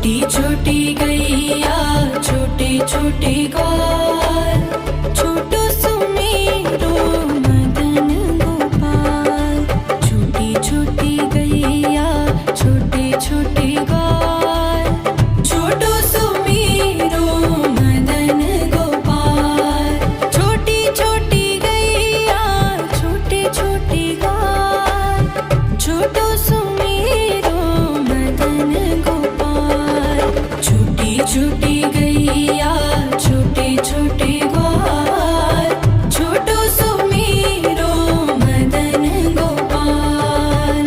छोटी छोटी गैया छोटे छोटे ग्वाल, छोटो सुमेरो मदन गोपाल। छोटी छोटी गैया छोटे छोटे ग्वाल, छोटो सुमेरो मदन गोपाल। छोटी छोटी गैया छोटे छोटे ग्वाल, छोटो सुमेरो मदन गोपाल। छोटी छोटी गैया छोटे छोटे ग्वाल, छोटो सुमेरो मदन गोपाल।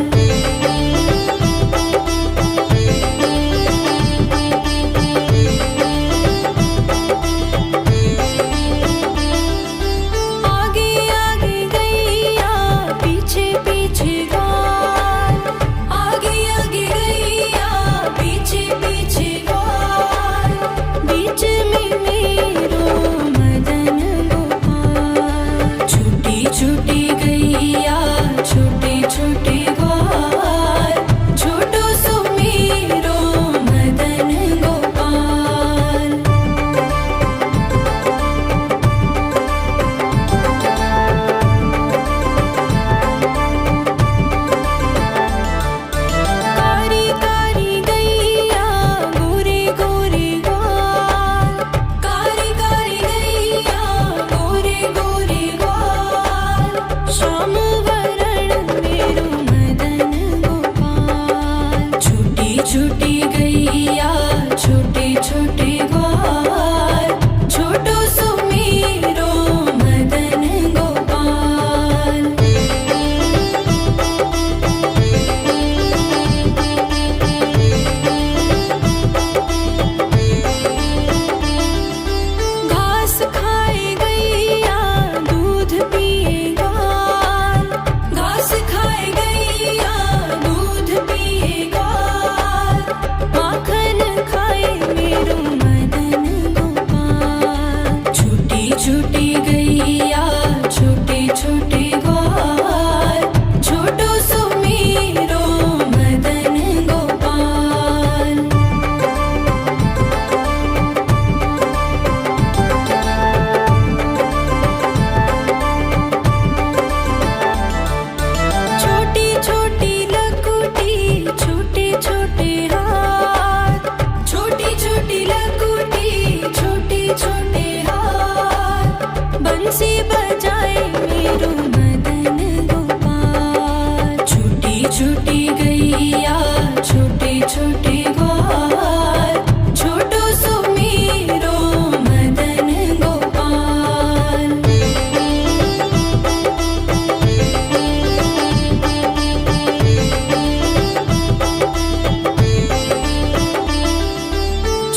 आगे आगे गैया पीछे पीछे ग्वाल, आगे आगे गैया पीछे पीछे ग्वाल। बीच में मेरो मदन गोपाल। छोटी छोटी गैया छोटे छोटे ग्वाल, छोटो सुमेरो मदन गोपाल। कारी कारी गैया गोरे गोरे ग्वाल, कारी कारी गैया गोरे गोरे ग्वाल। श्याम वरण मेरो मदन गोपाल। छोटी छोटी गैया छोटे छोटे ग्वाल, छोटो सुमेरो मदन गोपाल। घास खाए गैया दूध पिए ग्वाल, घास खाए गैया दूध पिए ग्वाल। माखन खाए मेरो मदन गोपाल। छोटी छोटी गैया छोटे छोटे ग्वाल, छोटो सुमेरो मदन गोपाल। छोटी छोटी लकुटी छोटे छोटे हाथ, छोटी छोटी लकुटी छोटे छोटे हाथ। बंसी बजाए मेरो मदन गोपाल। छोटी छोटी गैया छोटे छोटे ग्वाल, छोटो सुमेरो मदन गोपाल।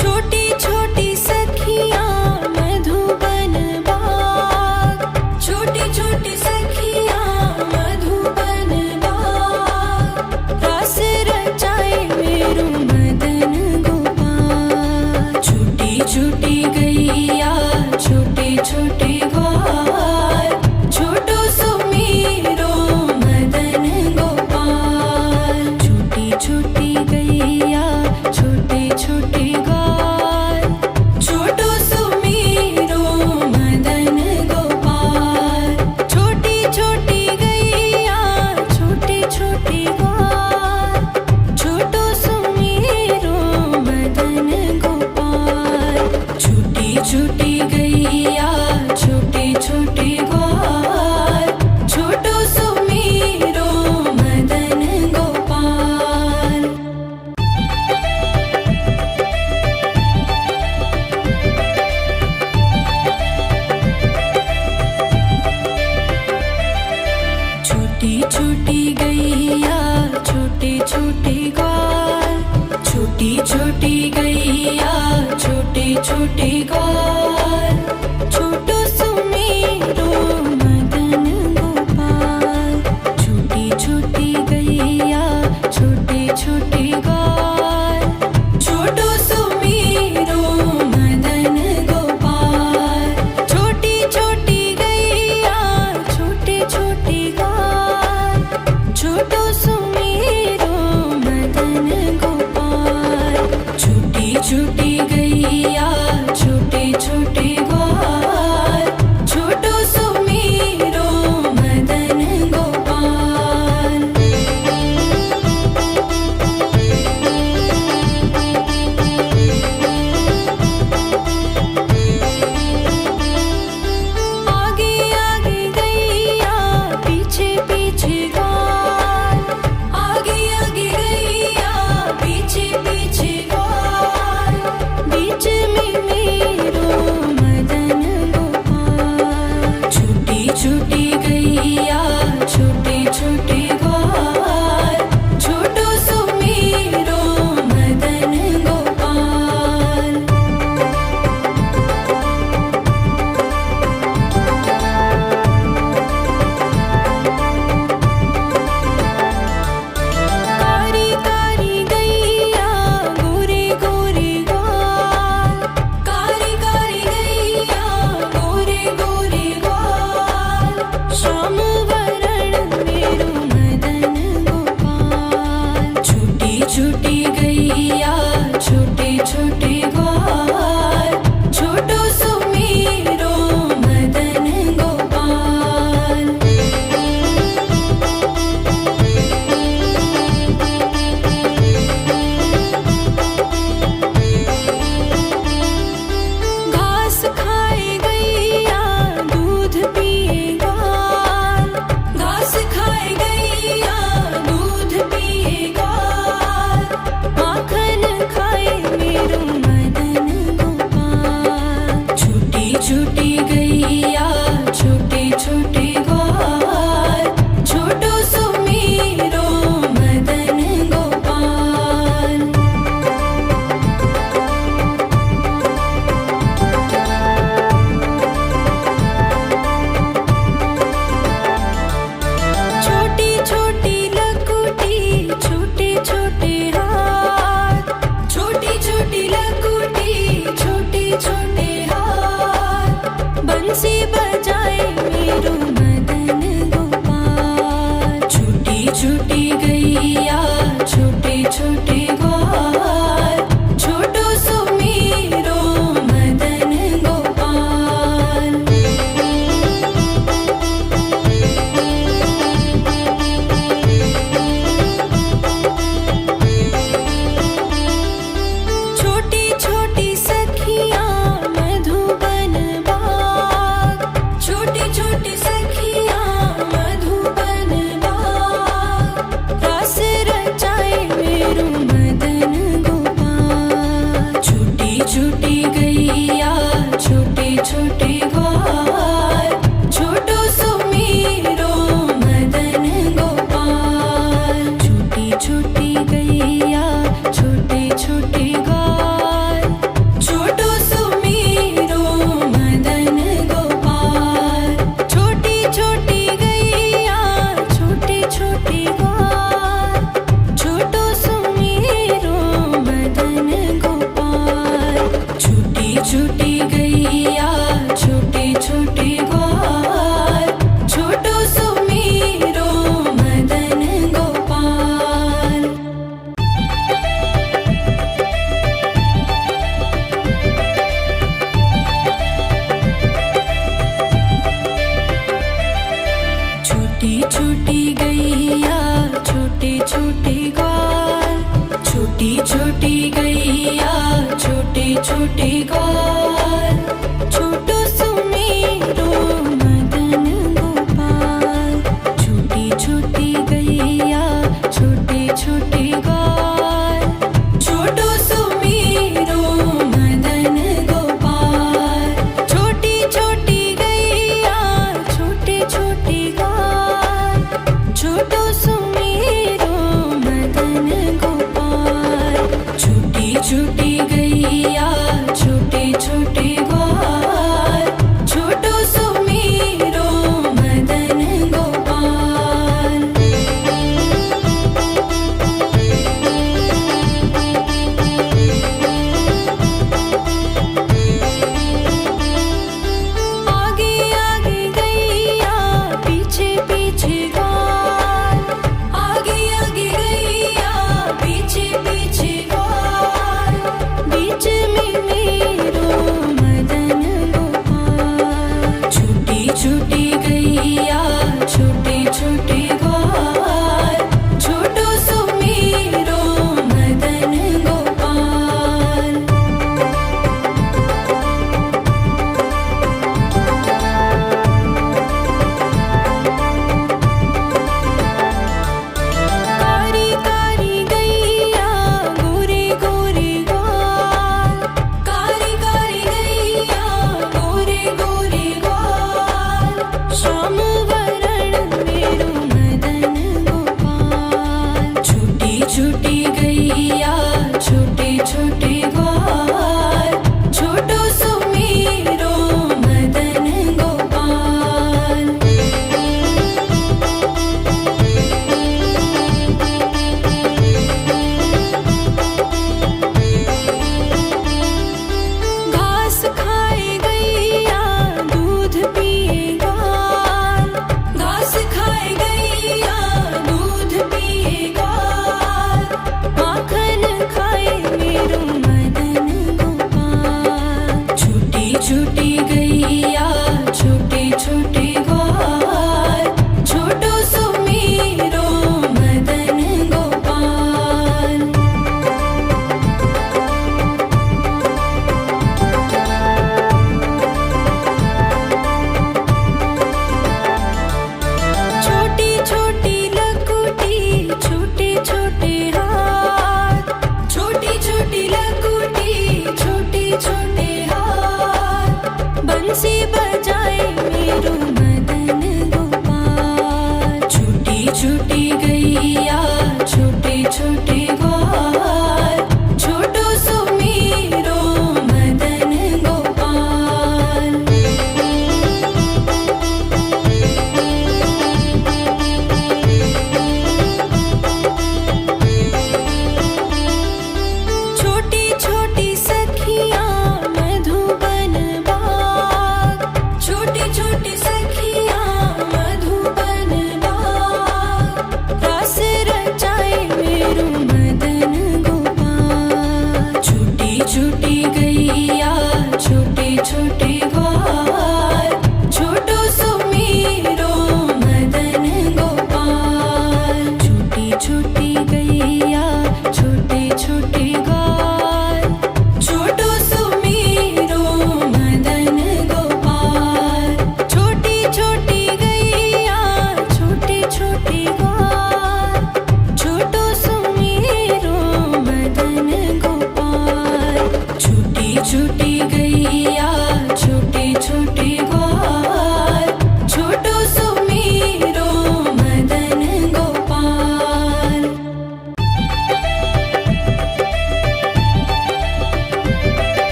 छोटी छोटी सखियाँ मधुबन बाग, छोटी छोटी सखियाँ मधुबन बाग। रास रचाए मेरो मदन गोपाल। छोटी छोटी गैया छोटे छोटे ग्वाल, छोटो सुमेरो मदन गोपाल। छोटी छोटी गैया छोटे छोटे ग्वाल, छोटो सुमेरो मदन गोपाल। छोटी छोटी गैया छोटे छोटे ग्वाल, छोटो सुमेरो मदन गोपाल। छोटी छोटी गैया छोटे छोटे ग्वाल, छोटो सुमेरो मदन गोपाल। छोटी छोटी गैया छोटे छोटे ग्वाल, छोटी छोटी गैया छोटे छोटे ग्वाल, छोटो सुमेरो मदन गोपाल। छोटी छोटी गैया छोटे छोटे ग्वाल, छोटो सुमेरो मदन गोपाल। छोटी छोटी गैया छोटे छोटे ग्वाल, छोटो सुमेरो मदन गोपाल। छोटी छोटी छोटी सखियाँ मधुबन बाग, छोटी छोटी सखियाँ मधुबन बाग, रास रचाए मेरू मदन गोपाल। छोटी छोटी गैया छोटे छोटे ग्वाल, छोटो सुमीरो मदन गोपाल। छोटी छोटी गैया छोटे छोटे ग्वाल, छोटो सुमीरो मदन गोपाल। छोटी छोटी गैया छोटे छोटे ग्वाल, छोटो सुमीरो मदन गोपाल। छोटी छोटी गैया छोटे छोटे ग्वाल, छोटो सुमीरो मदन गोपाल। छोटी छोटी गैया छोटे छोटे ग्वाल, छोटी छोटी गैया छोटे छोटे ग्वाल, छोटो सुमीरो मदन गोपाल। छोटी छोटी गैया छोटे छोटे ग्वाल, छोटो सुमीरो मदन गोपाल। छोटी छोटी गैया छोटे छोटे ग्वाल, छोटो सुमीरो मदन गोपाल। छोटी छोटी गैया छोटे छोटे ग्वाल, छोटो सुमीरो मदन गोपाल। आगे आगे गैया पीछे पीछे ग्वाल, आगे आगे गैया पीछे पीछे ग्वाल,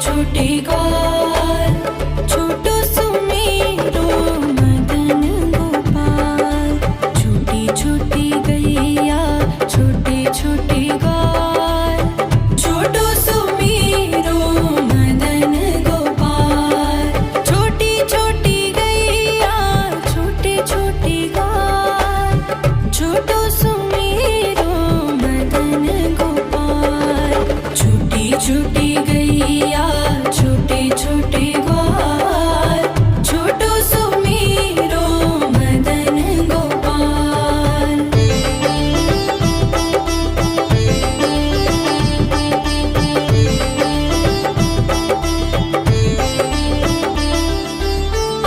छोटे ग्वाल, छोटो सुमेरो मदन गोपाल। छोटी छोटी गैया छोटे छोटे ग्वाल, छोटो सुमेरो मदन गोपाल। छोटी छोटी गैया छोटे छोटे ग्वाल, छोटो सुमेरो मदन गोपाल। छोटी छोटी गैया छोटे छोटे ग्वाल, छोटो सुमेरो मदन गोपाल।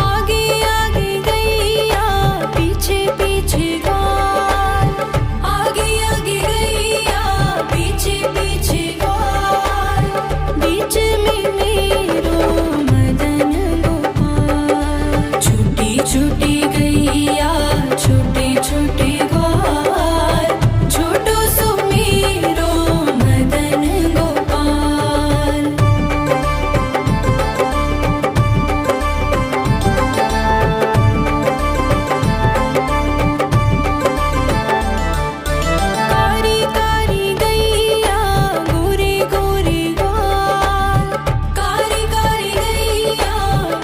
आगे आगे गैया पीछे पीछे ग्वाल, आगे आगे गैया पीछे पीछे ग्वाल। बीच में मेरो मदन गोपाल। छोटी छोटी गैया छोटे छोटे ग्वाल, छोटो सुमेरो मदन गोपाल। कारी कारी गैया गोरे गोरे ग्वाल, कारी कारी गैया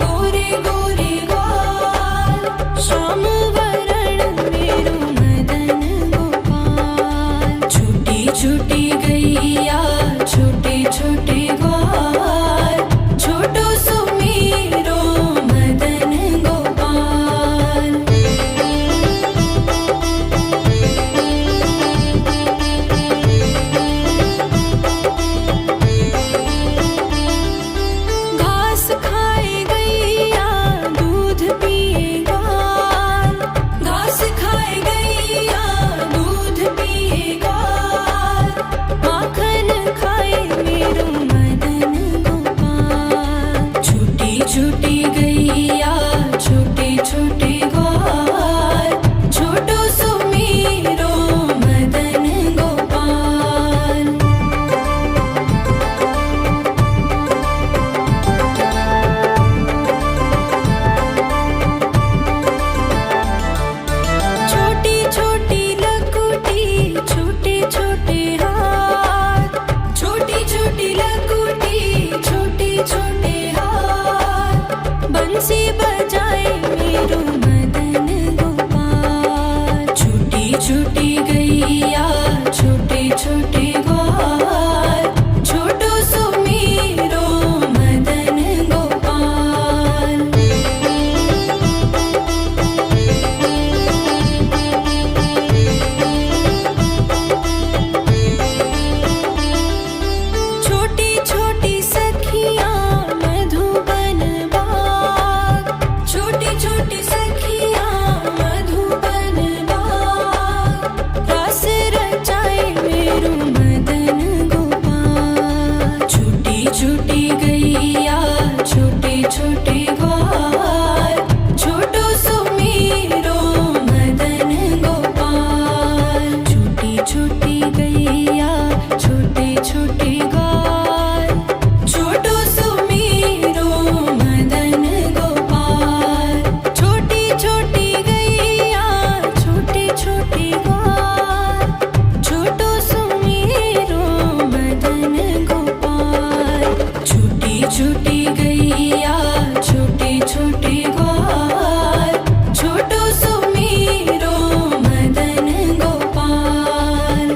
गोरे गोरे ग्वाल। श्याम वरण मेरो मदन गोपाल। छोटी छोटी गैया छोटे छोटे ग्वाल, छोटो सुमेरो मदन गोपाल। घास खाए गैया दूध पिए ग्वाल, घास खाए गैया दूध पिए ग्वाल। माखन खाए मेरो मदन गोपाल। छोटी छोटी गैया छोटे छोटे ग्वाल, छोटो सुमेरो मदन गोपाल। छोटी छोटी लकुटी छोटे छोटे हाथ, छोटी छोटी लकुटी छोटे छोटे हाथ। बंसी बजाए मेरो मदन गोपाल। छोटी छोटी गैया छोटे छोटे ग्वाल, छोटो सुमेरो मदन गोपाल। छोटी छोटी सखियाँ मधुबन बाग, छोटी छोटी सखियाँ मधुबन बाग। रास रचाए मेरो मदन गोपाल। छोटी छोटी गैया छोटे छोटे ग्वाल, छोटो सुमेरो मदन गोपाल। छोटी छोटी गैया छोटे छोटे ग्वाल, छोटो सुमेरो मदन गोपाल। छोटी छोटी गैया छोटे छोटे ग्वाल, छोटो सुमेरो मदन गोपाल। छोटी छोटी गैया छोटे छोटे ग्वाल, छोटो सुमेरो मदन गोपाल।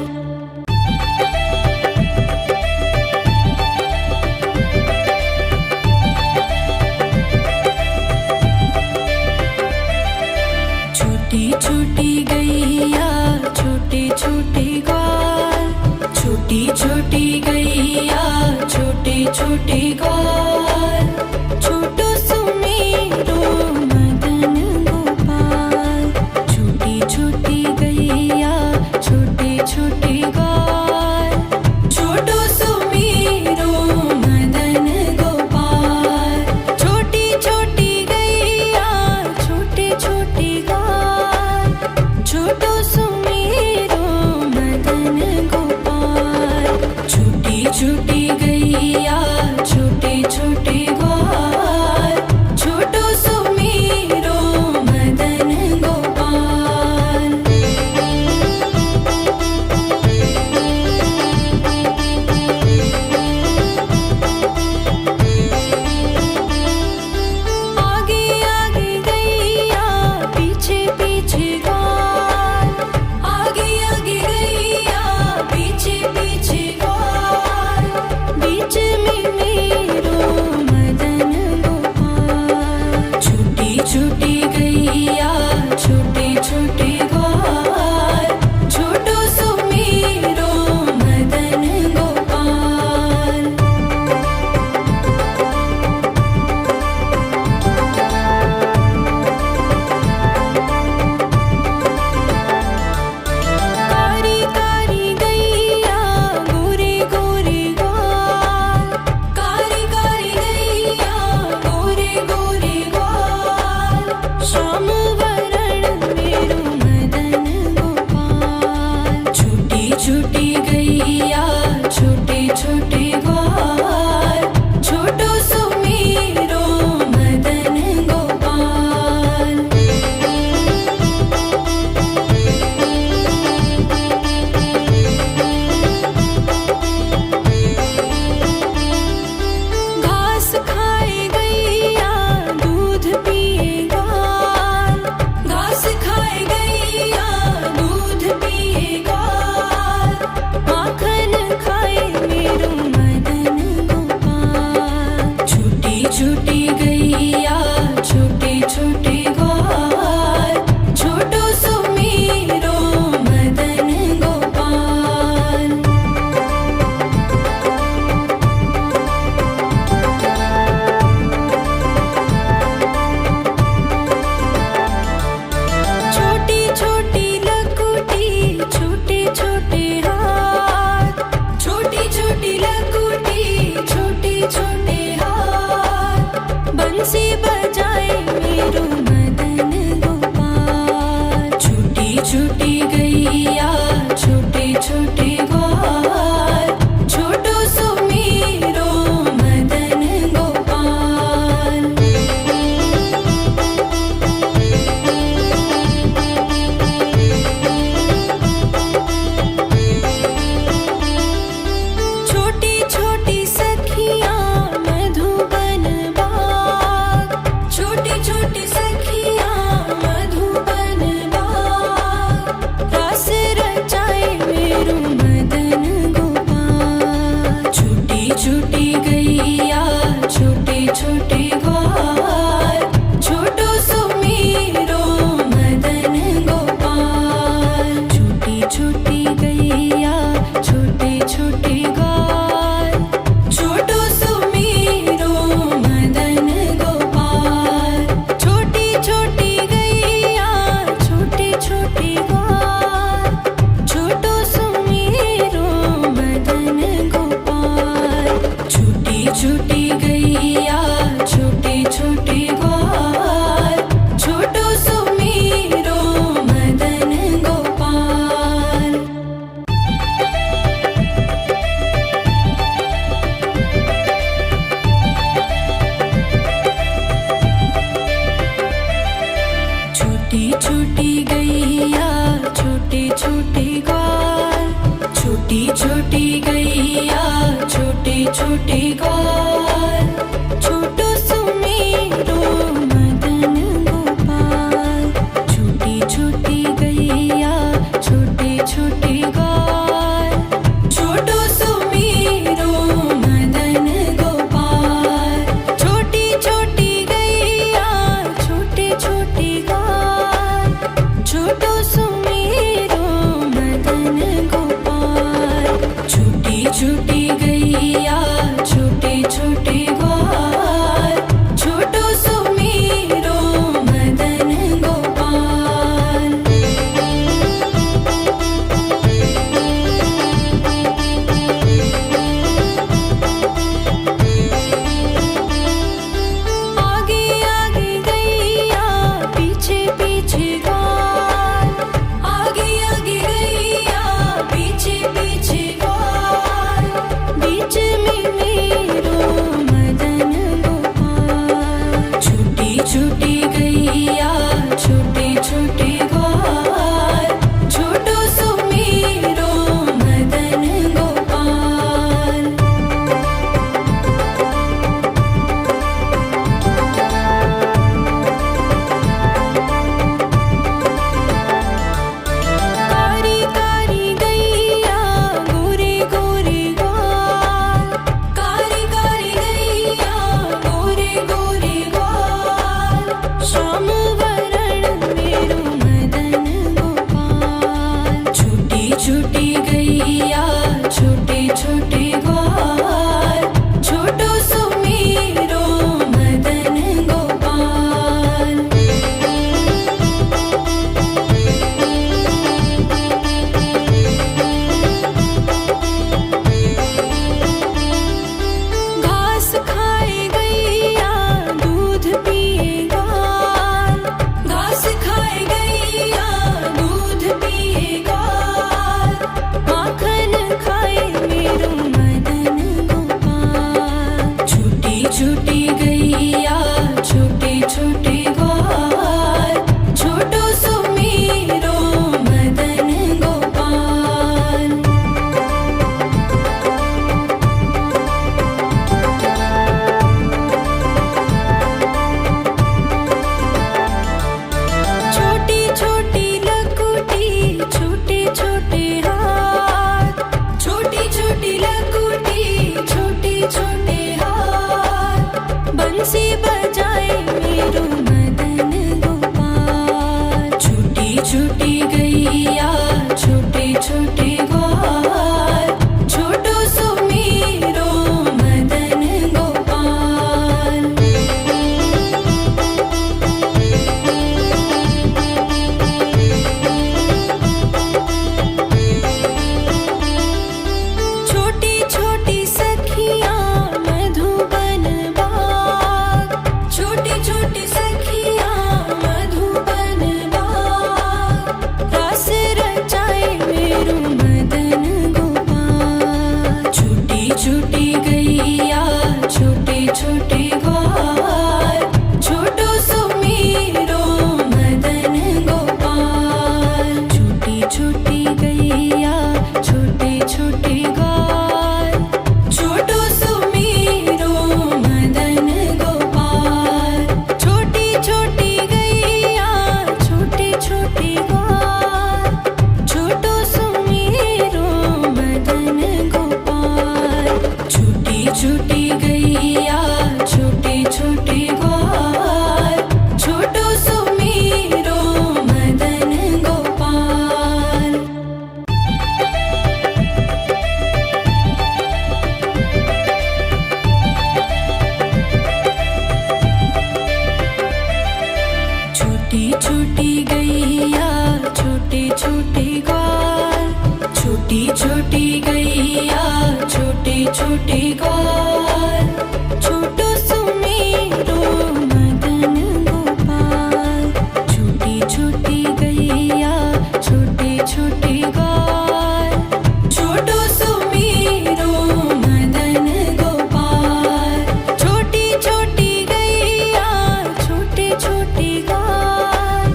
छोटी छोटी गैया छोटे छोटे ग्वाल, छोटी छोटी गैया छोटे छोटे ग्वाल, छोटो सुमेरो मदन गोपाल। छोटी छोटी गैया छोटे छोटे ग्वाल, छोटो सुमेरो मदन गोपाल। छोटी छोटी गैया छोटे छोटे ग्वाल, छोटो सुमेरो मदन गोपाल। छोटी छोटी गैया छोटे छोटी गैया छोटे छोटे ग्वाल, छोटो सुमेरो मदन गोपाल। छोटी छोटी लकुटी छोटे छोटे हाथ, छोटी छोटी लकुटी छोटे छोटे हाथ, बंसी बजाए मेरो मदन गोपाल। छोटी छोटी गैया छोटे छोटे ग्वाल, छोटो सुमेरो मदन गोपाल। छोटी छोटी सखियाँ मधुबन बाग, छोटी छोटी सखियाँ मधुबन बाग, रास रचाए मेरो मदन गोपाल। छोटी छोटी गैया छोटे छोटे ग्वाल, छोटो सुमेरो मदन गोपाल। छोटी छोटी गैया छोटे छोटे ग्वाल, छोटो सुमेरो मदन गोपाल। छोटी छोटी गैया छोटे छोटे ग्वाल, छोटो सुमेरो मदन गोपाल। छोटी छोटी गैया छोटे छोटे ग्वाल, छोटो सुमेरो मदन गोपाल। छोटी छोटी गैया छोटे छोटे ग्वाल, छोटी छोटी गैया छोटे छोटे ग्वाल, छोटो सुमेरो मदन गोपाल। छोटी छोटी गैया छोटे छोटे ग्वाल, छोटो सुमेरो मदन गोपाल। छोटी छोटी गैया छोटे छोटे ग्वाल, छोटो सुमेरो मदन गोपाल। छोटी छोटी गैया छोटे छोटे ग्वाल, छोटो सुमेरो मदन गोपाल। आगे आगे गैया पीछे पीछे ग्वाल, आगे आगे गैया पीछे पीछे ग्वाल, बीच में मेरो मदन गोपाल। छोटी छोटी गैया छोटे छोटे ग्वाल, छोटो सुमेरो मदन गोपाल। कारी कारी गैया गोरे गोरे ग्वाल, कारी कारी गैया गोरे गोरे ग्वाल, श्याम वरण मेरो मदन गोपाल। छोटी छोटी गैया छोटे छोटे ग्वाल, छोटो सुमेरो मदन गोपाल। घास खाए गैया दूध पिए ग्वाल, घास खाए गैया दूध पिए ग्वाल, माखन खाए मेरो मदन गोपाल। छोटी छोटी गैया छोटे छोटे ग्वाल, छोटो सुमेरो मदन गोपाल। छोटी छोटी लकुटी छोटे छोटे हाथ, छोटी छोटी लकुटी छोटे छोटे हाथ, छोटे ग्वाल, छोटो सुमेरो मदन गोपाल। छोटी छोटी गैया छोटे छोटे ग्वाल, छोटो सुमेरो मदन गोपाल। छोटी छोटी गैया छोटे छोटे ग्वाल,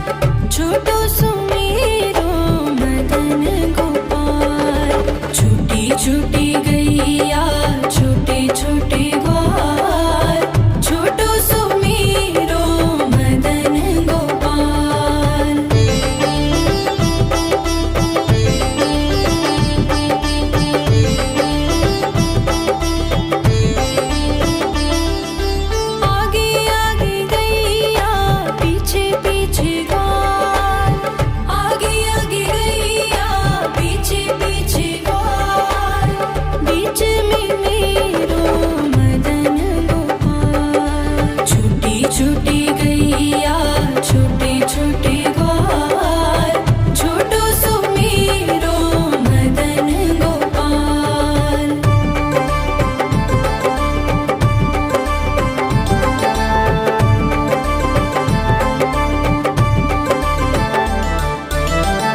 छोटो सुमेरो मदन गोपाल। छोटी छोटी गैया छोटे छोटे ग्वाल, छोटो सुमेरो मदन गोपाल। आगे आगे गैया पीछे पीछे ग्वाल, आगे आगे गैया पीछे पीछे ग्वाल। बीच में मेरो मदन गोपाल। छोटी छोटी गैया छोटे छोटे ग्वाल, छोटो सुमेरो मदन गोपाल।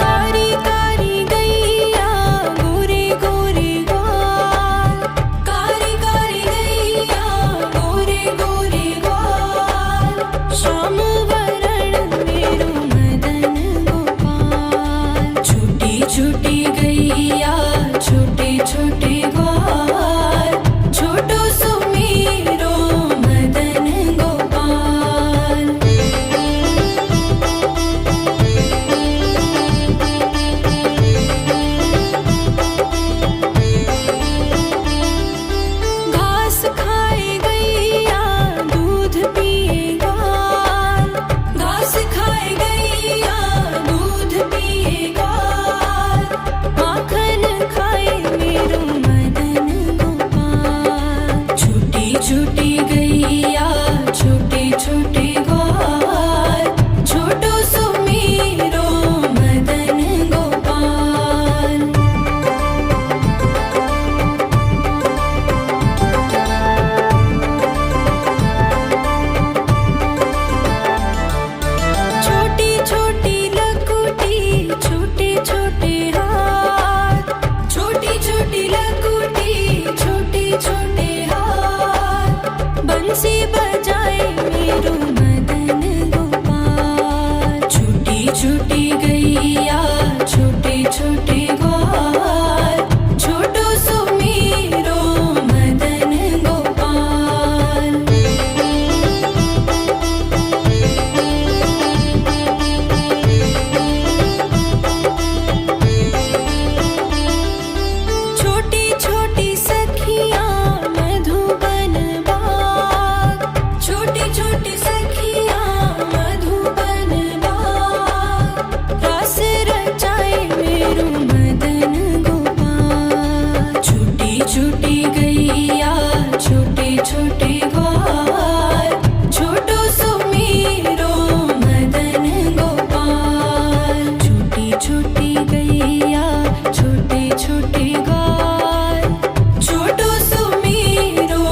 कारी कारी गैया गोरे गोरे ग्वाल, कारी कारी गैया गोरे गोरे ग्वाल। श्याम वरण मेरो मदन गोपाल। छोटी छोटी गैया छोटे छोटे ग्वाल, छोटो सुमेरो मदन गोपाल। घास खाए गैया दूध पिए ग्वाल, घास खाए गैया दूध पिए ग्वाल। माखन खाए मेरो मदन गोपाल। छोटी छोटी गैया छोटे छोटे ग्वाल, छोटो सुमेरो मदन गोपाल। छोटी छोटी लकुटी छोटे छोटे हाथ, छोटी छोटी लकुटी छोटे छोटे हाथ। बंसी बजाए मेरो मदन गोपाल। छोटी छोटी गैया छोटे छोटे ग्वाल, छोटो सुमेरो मदन गोपाल। छोटी छोटी सखियाँ मधुबन बाग, छोटी छोटी सखियाँ मधुबन बाग। रास रचाए मेरो मदन गोपाल। छोटी छोटी गैया छोटे छोटे ग्वाल, छोटो सुमेरो मदन गोपाल। छोटी छोटी गैया छोटे छोटे ग्वाल, छोटो सुमेरो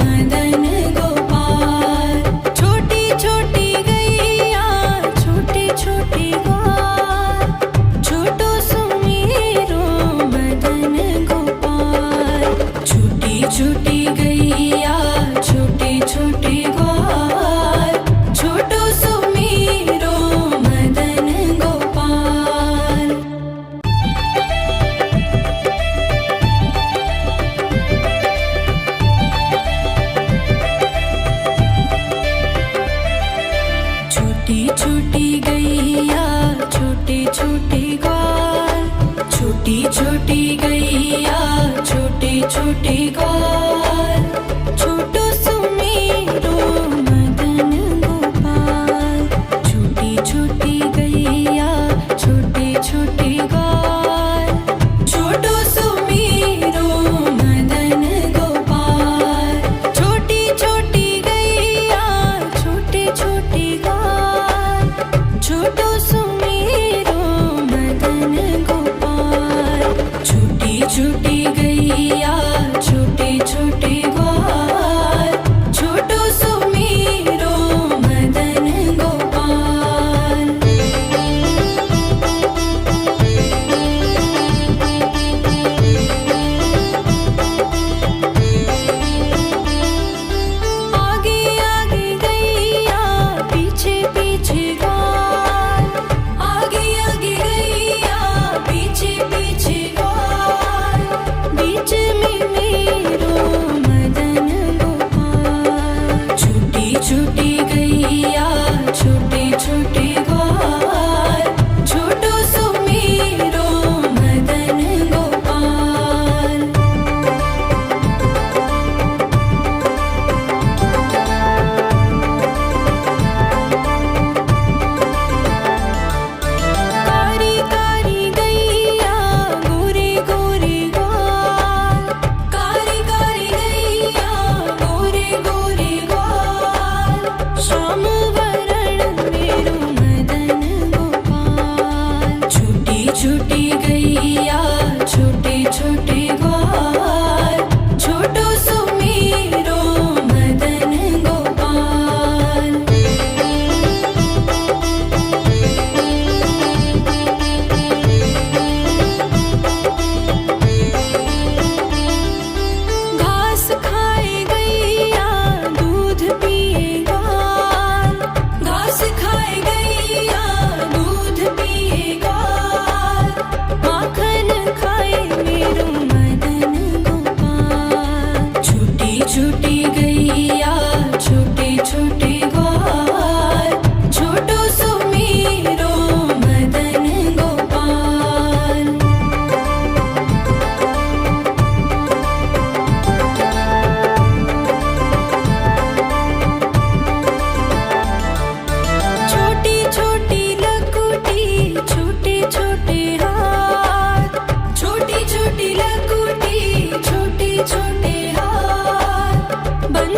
मदन गोपाल। छोटी छोटी गैया छोटे छोटे ग्वाल, छोटो सुमेरो मदन गोपाल। छोटी छोटी गैया छोटे छोटे ग्वाल, छोटो सुमेरो मदन गोपाल। छोटी छोटी गैया छोटे छोटे ग्वाल, छोटी छोटी गैया छोटे छोटे ग्वाल, छोटो सुमेरो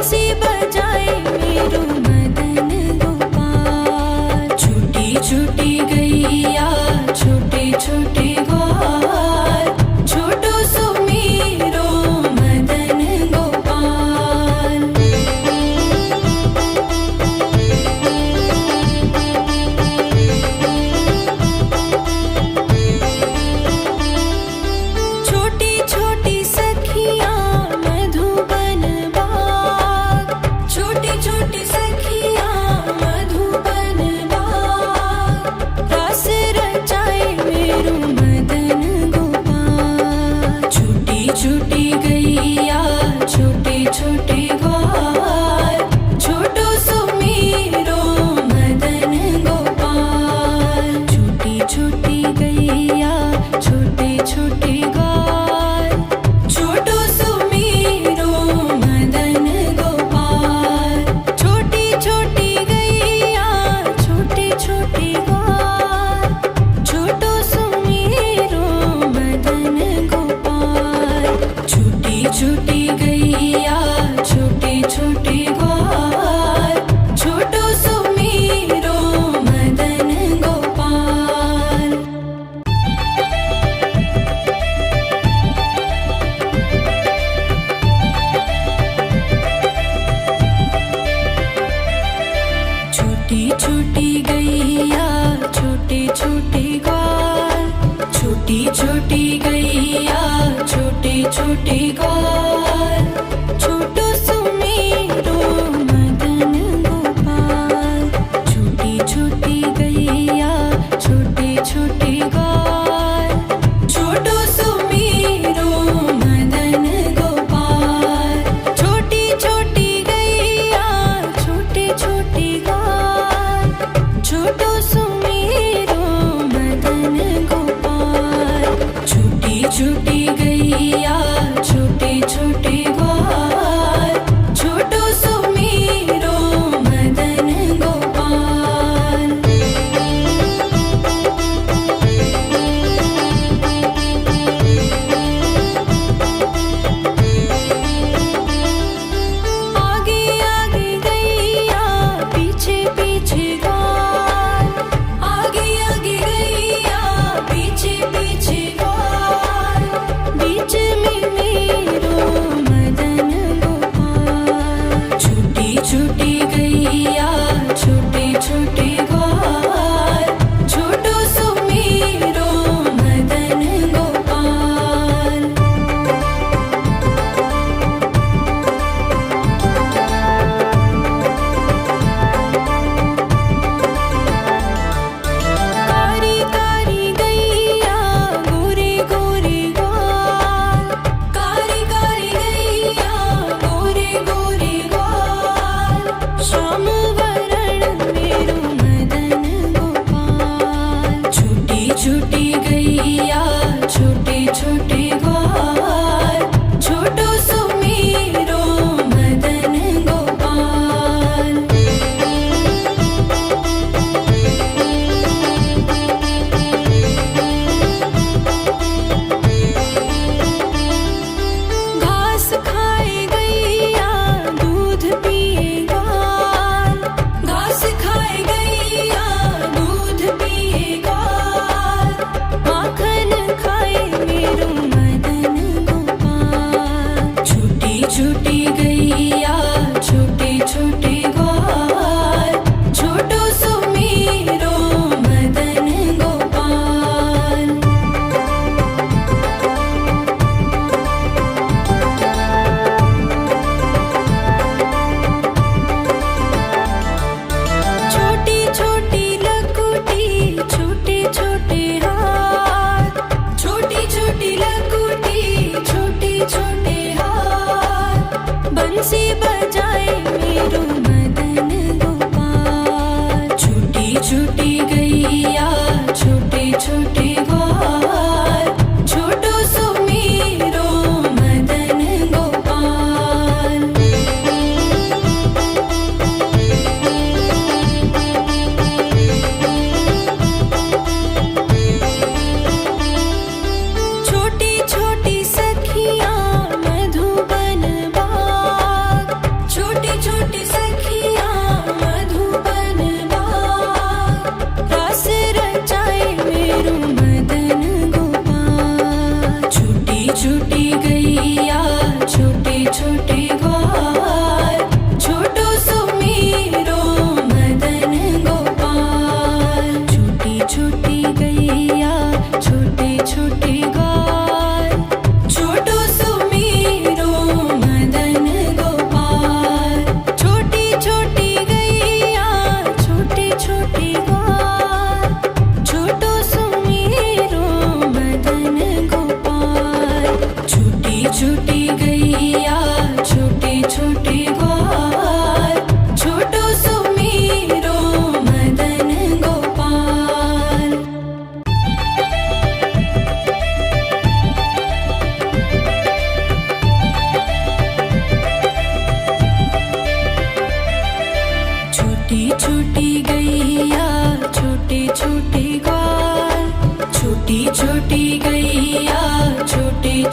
बंसी बजाए मेरो मदन गोपाल। छोटी छोटी गैया छोटे छोटे ग्वाल, छोटो सो मेरो मदन गोपाल। छोटी छोटी सखियाँ मधुबन बाग, छोटी छोटी सखियाँ मधुबन बाग, रास रचाए मेरो मदन गोपाल। छोटी छोटी गैया छोटे छोटे ग्वाल, छोटो सो मेरो मदन गोपाल। छोटी छोटी गैया छोटे छोटे ग्वाल, छोटो सो मेरो मदन गोपाल। छोटी छोटी गैया छोटे छोटे ग्वाल, छोटो सो मेरो मदन गोपाल। छोटी छोटी गैया छोटे छोटे ग्वाल, छोटो सो मेरो मदन गोपाल। छोटी छोटी गैया छोटे छोटे ग्वाल, छोटी छोटी गैया छोटे छोटे ग्वाल, छोटो सो मेरो मदन गोपाल। छोटी छोटी गैया छोटे छोटे ग्वाल, छोटो सो मेरो मदन गोपाल। छोटी छोटी गैया छोटे छोटे ग्वाल, छोटो सो मेरो मदन गोपाल। छोटी छोटी गैया छोटे छोटे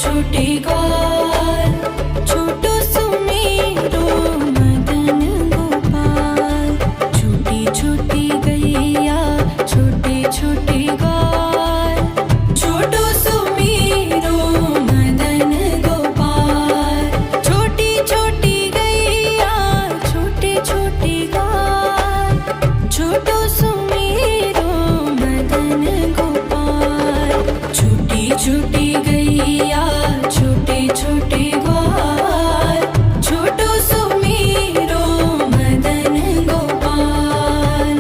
छोटे ग्वाल छोटो सुमेरो मदन गोपाल छोटी छोटी गैया छोटे छोटे ग्वाल छोटो सुमेरो मदन गोपाल छोटी छोटी गैया छोटे छोटे ग्वाल छोटो सुमेरो मदन गोपाल छोटी छोटी गैया छोटे छोटे ग्वाल छोटो सुमेरो मदन गोपाल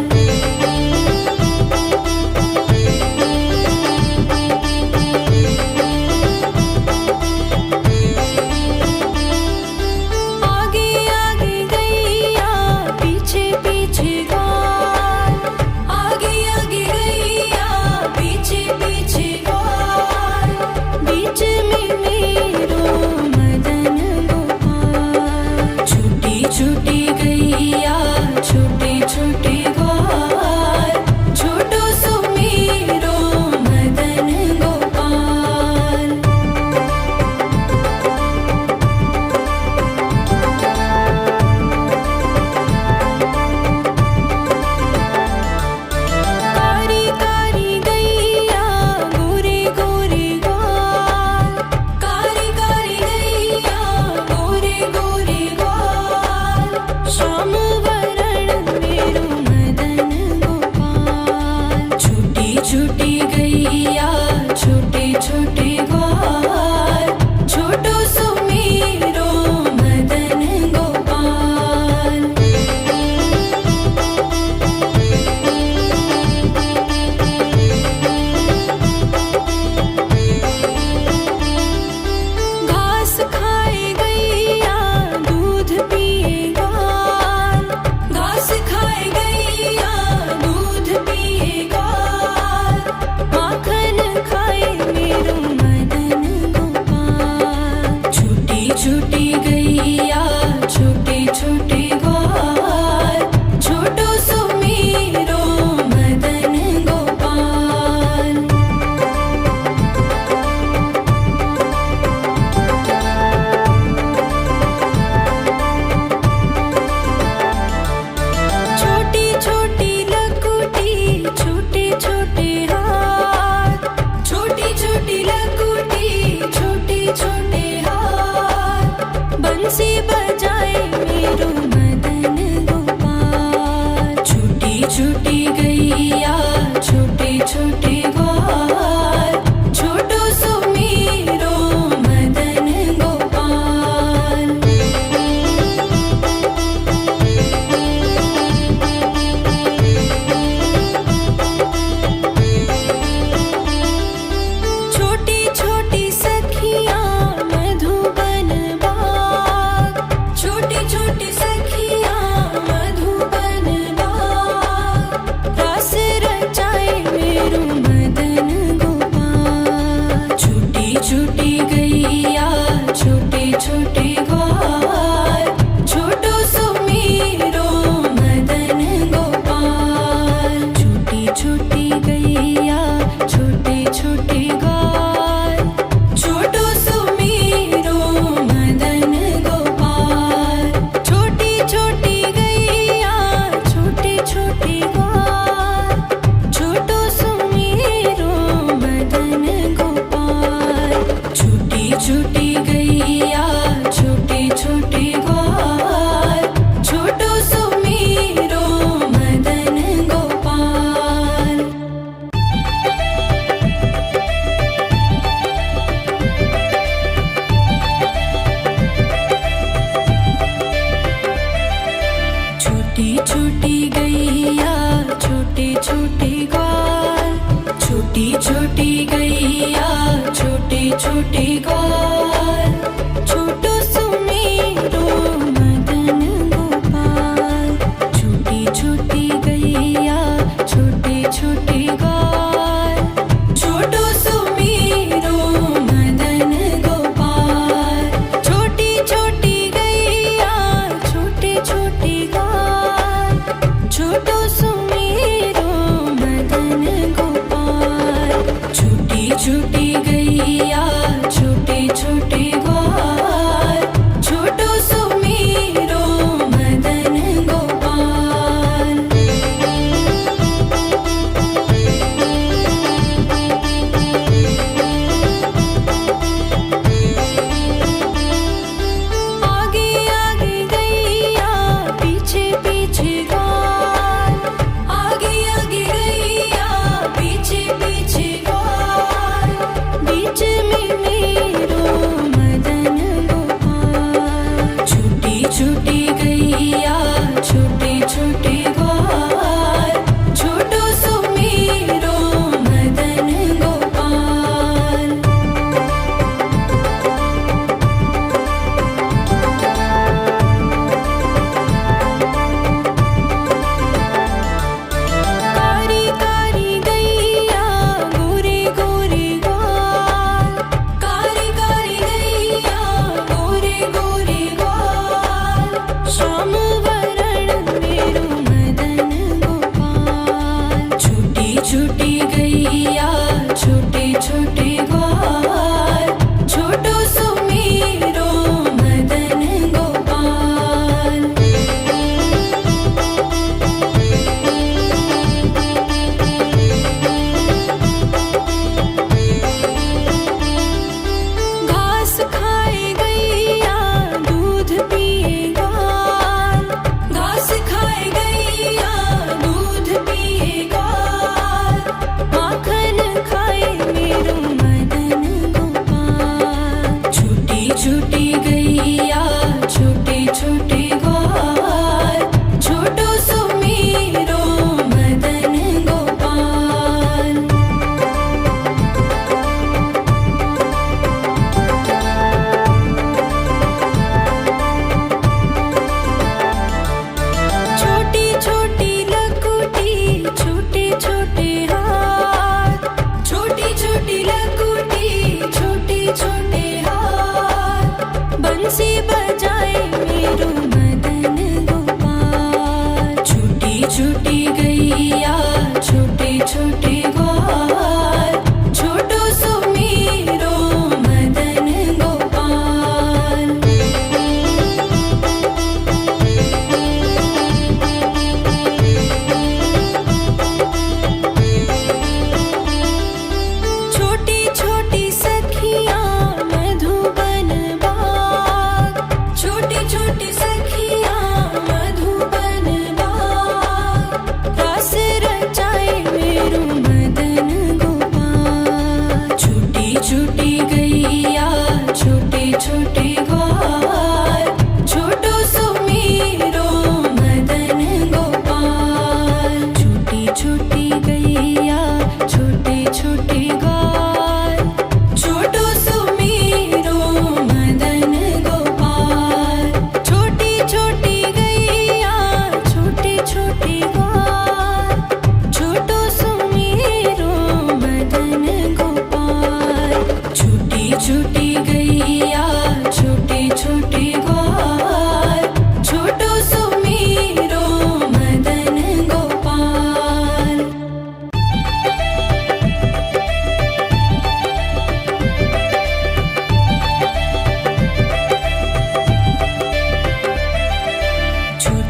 आगे आगे गैया पीछे पीछे ग्वाल आगे आगे गैया पीछे पीछे ग्वाल बीच में मेरो मदन गोपाल छोटी छोटी गैया छोटे छोटे ग्वाल छोटो सुमेरो मदन गोपाल कारी कारी गैया गोरे गोरे ग्वाल कारी कारी गैया गोरे गोरे ग्वाल श्याम वरण मेरो मदन गोपाल छोटी छोटी गैया छोटे छोटे ग्वाल छोटो सुमेरो मदन गोपाल घास खाए गैया दूध पिए ग्वाल घास खाए गैया दूध पिए ग्वाल माखन खाए मेरो मदन गोपाल छोटी छोटी गैया छोटे छोटे ग्वाल छोटो सुमेरो मदन गोपाल छोटी छोटी लकुटी छोटे छोटे हाथ छोटी छोटी लकुटी छोटे छोटे हाथ बंसी बजाए मेरो मदन गोपाल छोटी छोटी गैया छोटे छोटे ग्वाल छोटो सुमेरो मदन गोपाल छोटी छोटी सखियां मधुबन बाग छोटी छोटी सखियां मधुबन बाग रास रचाए मेरो मदन गोपाल छोटी छोटी गैया छोटे छोटे ग्वाल छोटो सुमेरो मदन गोपाल छोटी छोटी गैया छोटे छोटे ग्वाल छोटो सुमेरो मदन गोपाल छोटी छोटी गैया छोटे छोटे ग्वाल छोटो सुमेरो मदन गोपाल छोटी छोटी गैया छोटे छोटे ग्वाल छोटो सुमेरो मदन गोपाल छोटी छोटी गैया छोटे छोटे ग्वाल छोटी छोटी गैया छोटे छोटे ग्वाल छोटो सुमेरो मदन गोपाल छोटी छोटी गैया छोटे छोटे ग्वाल छोटो सुमेरो मदन गोपाल छोटी छोटी गैया छोटे छोटे ग्वाल छोटो सुमेरो मदन गोपाल छोटी छोटी गैया छोटे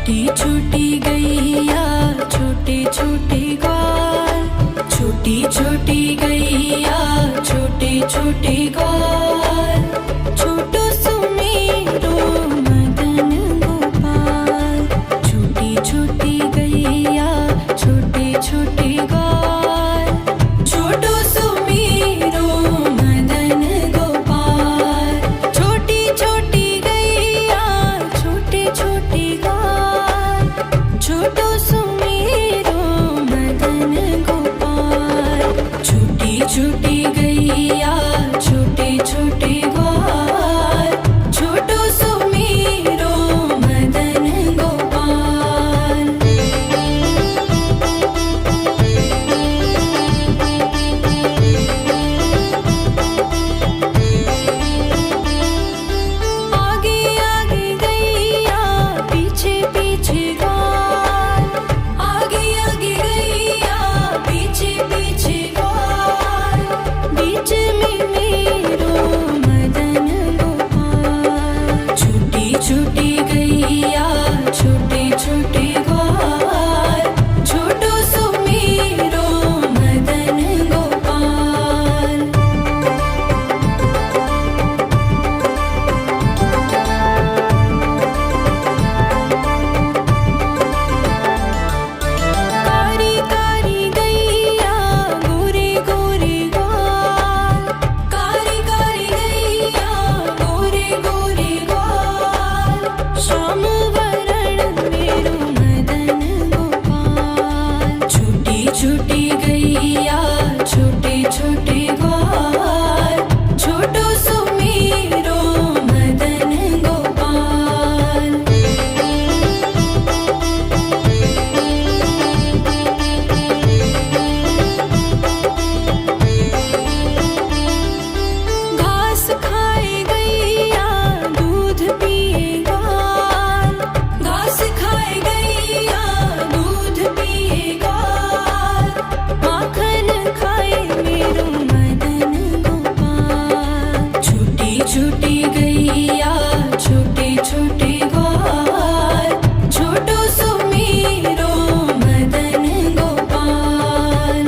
छोटी छोटी गैया छोटे छोटे ग्वाल, छोटी छोटी गैया छोटे छोटे ग्वाल, छोटो सुमेरो मदन गोपाल। छोटी छोटी गैया छोटे छोटे ग्वाल, छोटो सुमेरो मदन गोपाल। छोटी छोटी गैया छोटे छोटे ग्वाल, छोटो सुमेरो मदन गोपाल। छोटी छोटी गैया छोटे छोटे ग्वाल, छोटो सुमेरो मदन गोपाल। आगे आगे गैया पीछे पीछे ग्वाल, आगे आगे गैया पीछे पीछे ग्वाल, बीच में मेरो मदन गोपाल। छोटी छोटी गैया छोटे छोटे ग्वाल, छोटो सुमेरो मदन गोपाल। कारी कारी गैया गोरे गोरे ग्वाल, कारी कारी गैया गोरे गोरे ग्वाल, श्याम वरण मेरो मदन गोपाल। छोटी छोटी गैया छोटे छोटे ग्वाल, छोटो सुमेरो मदन गोपाल। घास खाए गैया दूध पिए ग्वाल, घास खाए गैया दूध पिए ग्वाल, माखन खाए मेरो मदन गोपाल। छोटी छोटी गैया छोटे छोटे ग्वाल, छोटो सुमेरो मदन गोपाल।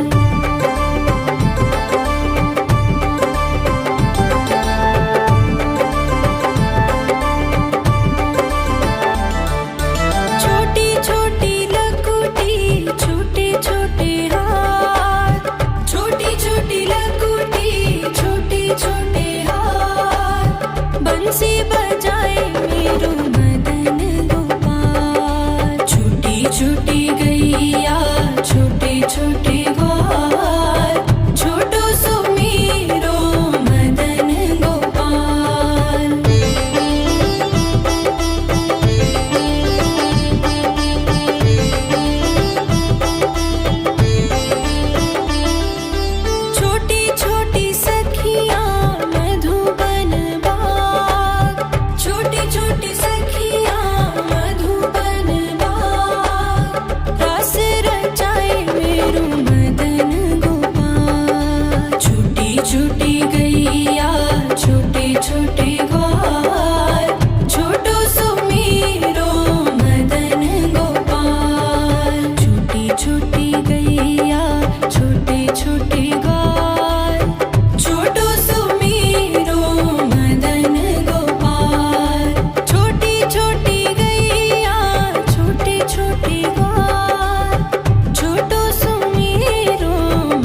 छोटी छोटी लकुटी छोटे छोटे हाथ, छोटी छोटी लकुटी छोटे छोटे हाथ, बंसी बजाए मेरो मदन गोपाल। छोटी छोटी गैया छोटे छोटे ग्वाल, छोटो सुमेरो मदन गोपाल। छोटी छोटी सखियाँ मधुबन बाग, छोटी छोटी सखियाँ मधुबन बाग, रास रचाए मेरो मदन गोपाल। छोटी छोटी गैया छोटे छोटे ग्वाल, छोटो सुमेरो मदन गोपाल। छोटी छोटी गैया छोटे छोटे ग्वाल, छोटो सुमेरो मदन गोपाल। छोटी छोटी गैया छोटे छोटे ग्वाल, छोटो सुमेरो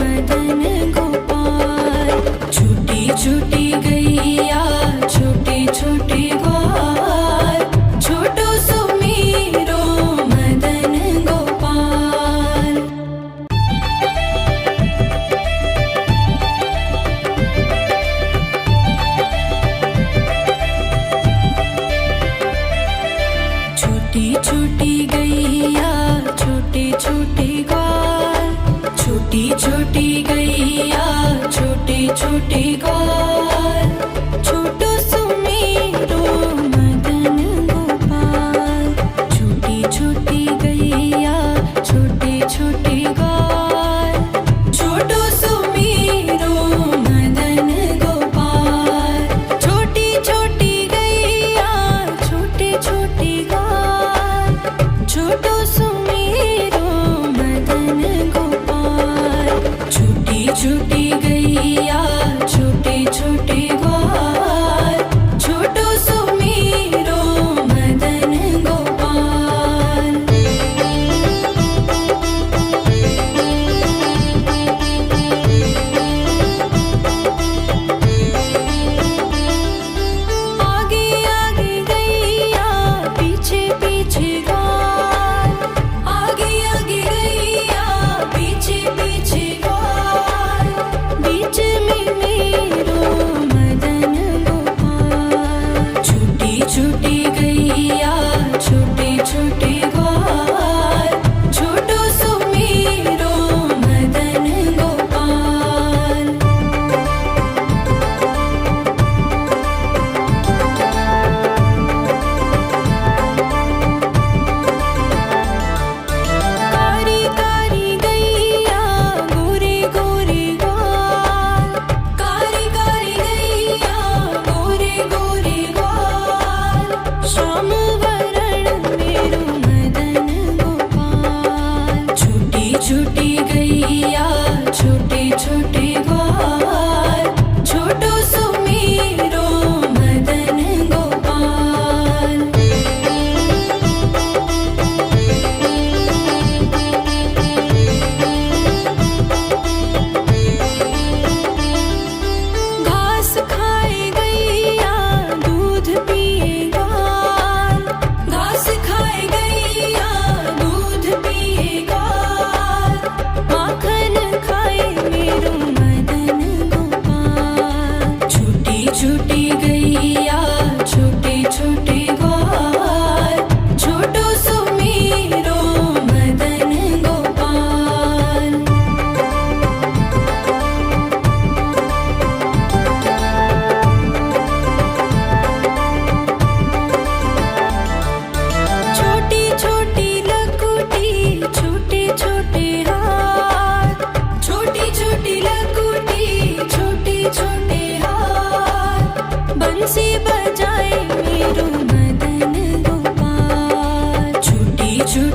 मदन गोपाल। छोटी छोटी गैया छोटे छोटे ग्वाल, छोटो सुमेरो मदन गोपाल। छोटी छोटी गैया छोटे छोटे ग्वाल, छोटी छोटी गैया छोटे छोटे ग्वाल, छोटो सुमेरो मदन गोपाल। छोटी छोटी गैया छोटे छोटे ग्वाल, छोटो सुमेरो मदन गोपाल। छोटी छोटी गैया छोटे छोटे ग्वाल,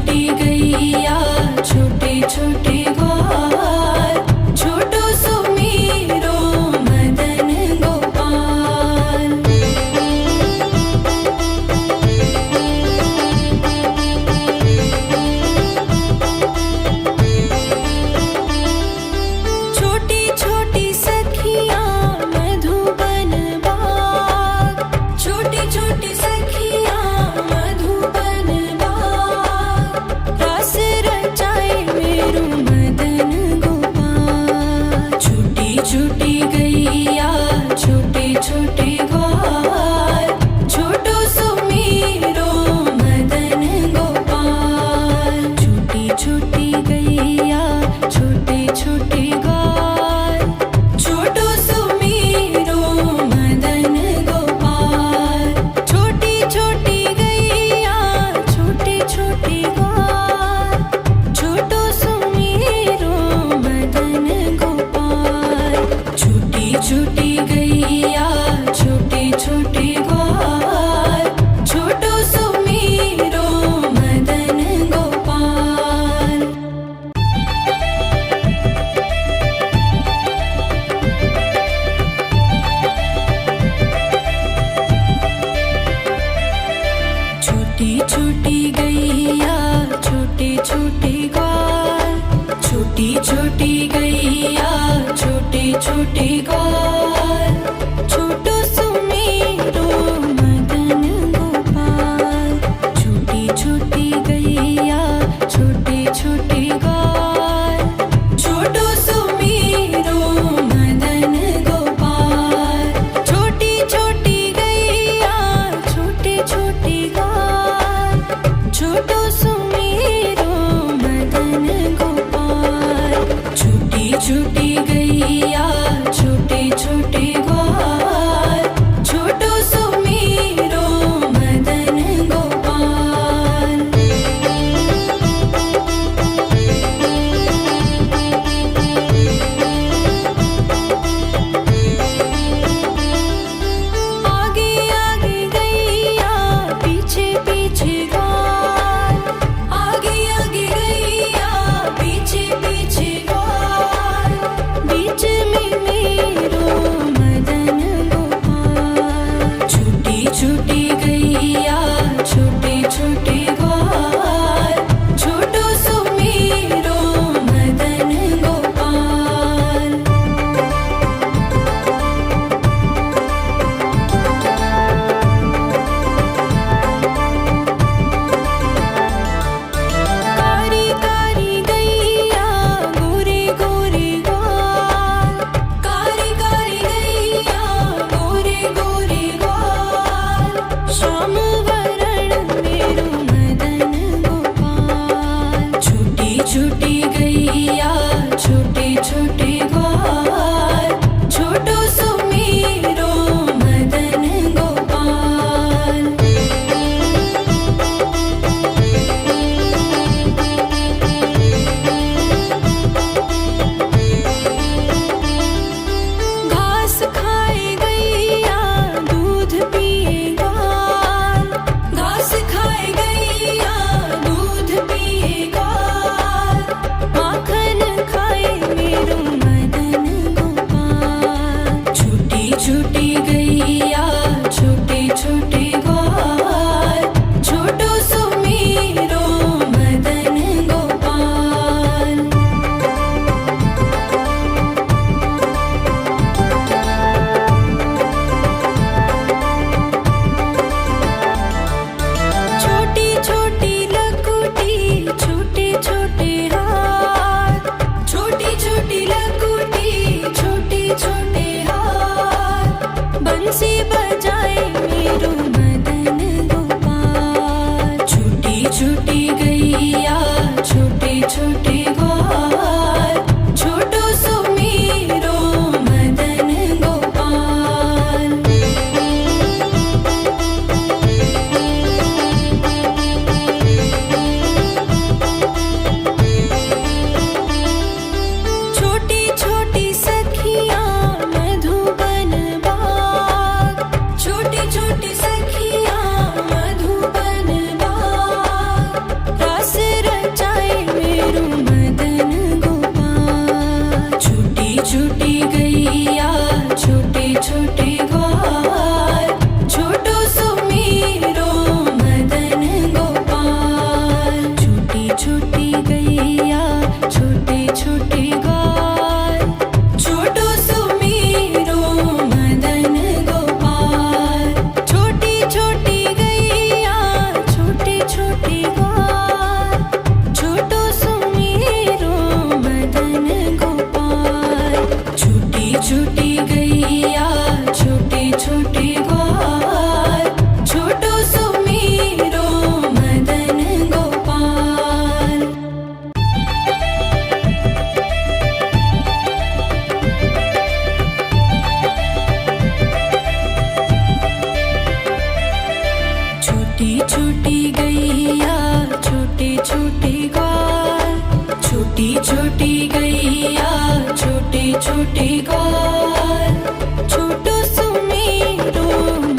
छोटी गैया छोटे छोटे ग्वाल, छोटो सुमीरो मदन गोपाल। छोटी छोटी सखियाँ मधुबन बाग, छोटी छोटी सखियाँ मधुबन बाग, रास रचाए मेरो मदन गोपाल। छोटी छोटी गैया छोटे छोटे ग्वाल, छोटो सुमीरो मदन गोपाल। छोटी छोटी गैया छोटे छोटे ग्वाल, छोटो सुमीरो मदन गोपाल। छोटी छोटी गैया छोटे छोटे ग्वाल, छोटो सुमीरो मदन गोपाल। छोटी छोटी गैया छोटे छोटे ग्वाल, छोटो सुमीरो मदन गोपाल। छोटी छोटी गैया छोटे छोटे ग्वाल, छोटी छोटी गैया छोटे छोटे ग्वाल, छोटो सुमीरो मदन गोपाल। छोटी छोटी गैया छोटे छोटे ग्वाल, छोटो सुमीरो मदन गोपाल। छोटी छोटी गैया छोटे छोटे ग्वाल, छोटो सुमीरो मदन गोपाल। छोटी छोटी गैया छोटे ग्वाल, छोटी छोटी गैया छोटे छोटे ग्वाल, छोटो सुमेरो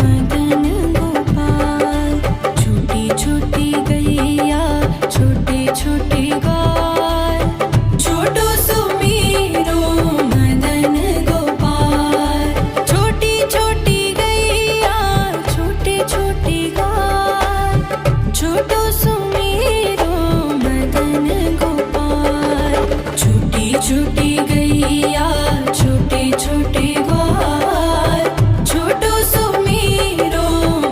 मदन गोपाल। छोटी छोटी गैया छोटे छोटे ग्वाल, छोटो सुमेरो मदन गोपाल। छोटी छोटी गैया छोटे छोटे ग्वाल, छोटो सुमेरो मदन गोपाल। छोटी छोटी गैया छोटे छोटे ग्वाल, छोटो सुमेरो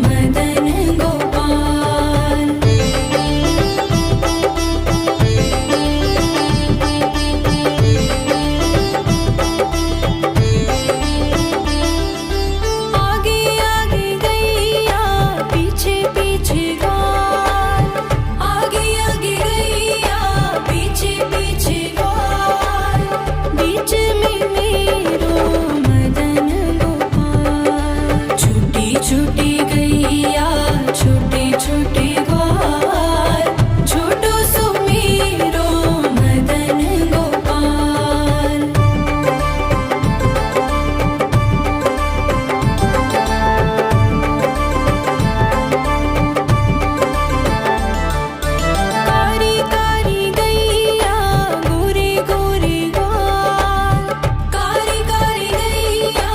मदन गोपाल। आगे आगे गैया पीछे पीछे ग्वाल, आगे आगे गैया पीछे पीछे ग्वाल। बीच में मेरो मदन गोपाल। छोटी छोटी गैया छोटे छोटे ग्वाल, छोटो सुमेरो मदन गोपाल। कारी कारी गैया गोरे गोरे ग्वाल, कारी कारी गैया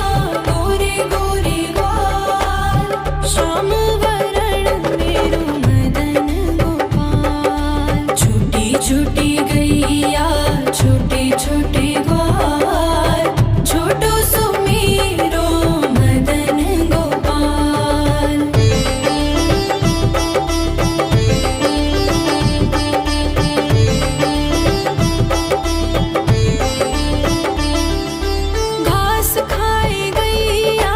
गोरे गोरे ग्वाल। श्याम वरण मेरो मदन गोपाल। छोटी छोटी गैया छोटे छोटे ग्वाल, छोटो सुमेरो मदन गोपाल। घास खाए गैया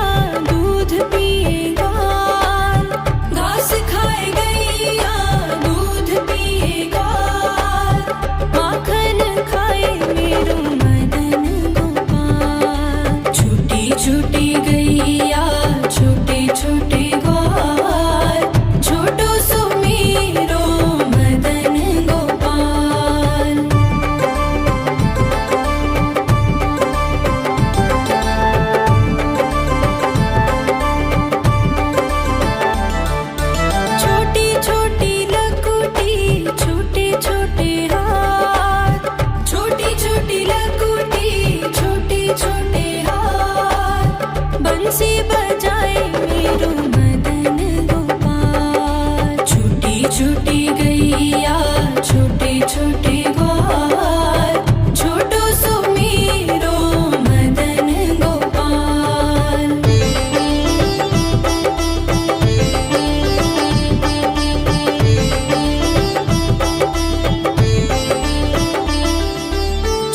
दूध पिए ग्वाल, घास खाए गैया दूध पिए ग्वाल। माखन खाए मेरो मदन गोपाल। छोटी छोटी गैया छोटे छोटे ग्वाल, छोटो सुमेरो मदन गोपाल। छोटी छोटी लकुटी छोटे छोटे हाथ, छोटी छोटी लकुटी छोटे छोटे हाथ। बंसी बजाए मेरो मदन गोपाल। छोटी छोटी गैया छोटे छोटे ग्वाल, छोटो सुमेरो मदन गोपाल।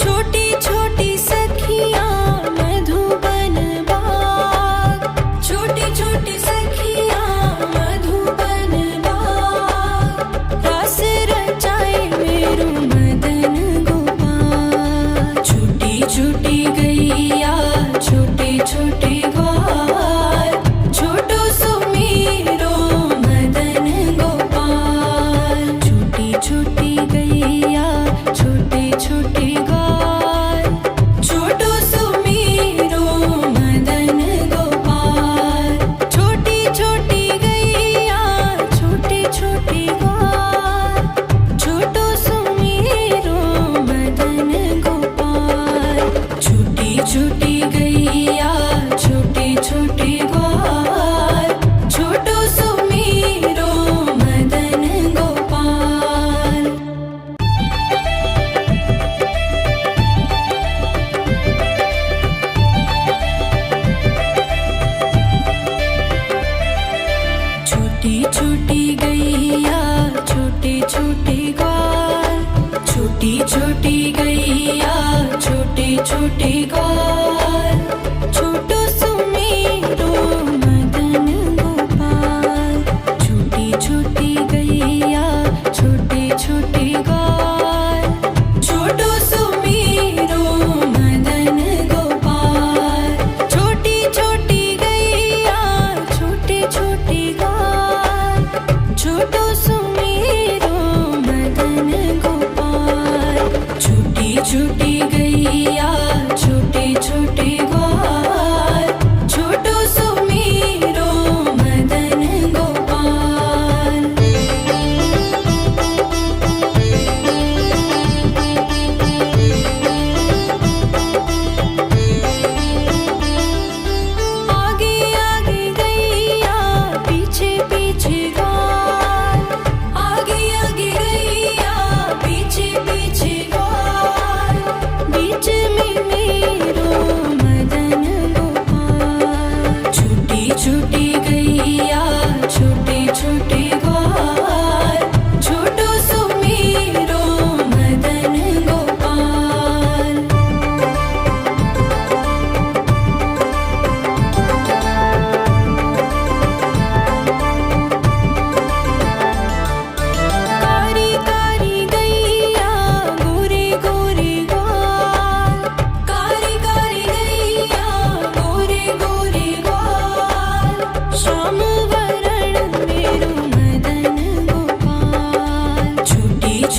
छोटी छोटी सखियाँ मधुबन बाग, छोटी छोटी सखियाँ मधुबन बाग। रास रचाए मेरो मदन गोपाल। छोटी छोटी गैया छोटे छोटे ग्वाल, छोटो सुमेरो मदन गोपाल। छोटी छोटी गैया छोटे छोटे ग्वाल, छोटो सुमेरो मदन गोपाल। छोटी छोटी गैया छोटे छोटे ग्वाल, छोटो सुमेरो मदन गोपाल। छोटी छोटी गैया छोटे छोटे ग्वाल, छोटो सुमेरो मदन गोपाल।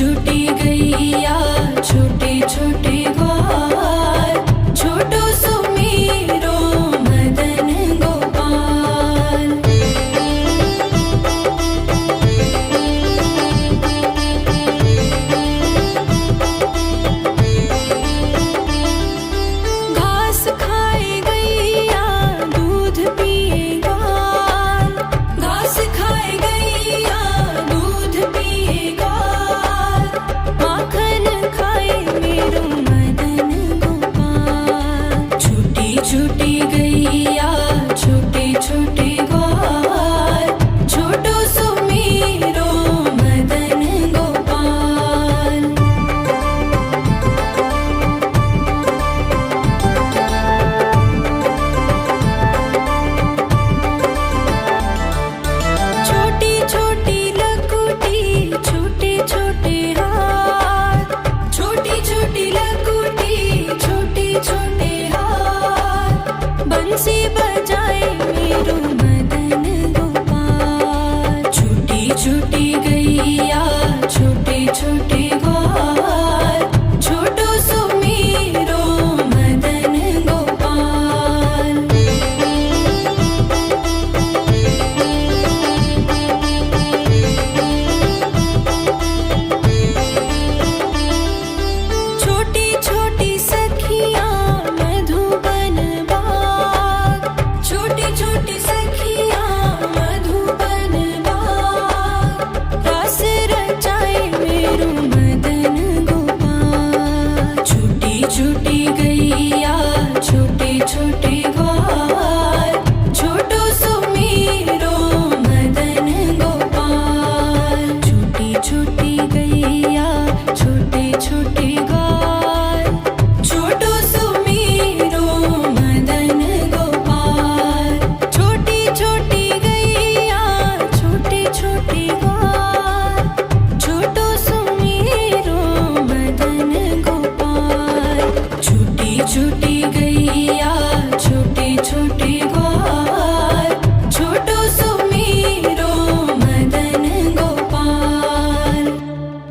छूटी गैया छोटे छोटे ग्वाल छोटो सुमेरो मदन गोपाल। घास खाए गैया दूध पिए ग्वाल घास खाए गैया दूध पिए ग्वाल माखन खाए मेरो मदन गोपाल। छूटी छूटी गैया छोटे छोटे ग्वाल छोटो सुमेरो मदन गोपाल। छोटी छोटी लकुटी छोटे छोटे हाथ छोटी छोटी लकुटी छोटे छोटे हाथ बंसी बजाए मेरो मदन गोपाल। छूटी छूटी गैया छोटे छोटे ग्वाल छोटो सुमेरो मदन गोपाल। छोटी छोटी सखियाँ मधुबन बाग छोटी छोटी सखियाँ मधुबन बाग रास रचाए मेरो मदन गोपाल। छूटी छूटी गैया छोटे छोटे ग्वाल छोटो सुमेरो मदन गोपाल। छूटी छूटी गैया छोटे छोटे ग्वाल छोटो सुमेरो मदन गोपाल। छोटी छोटी गैया छोटे छोटे ग्वाल छोटो सुमेरो मदन गोपाल। छूटी छूटी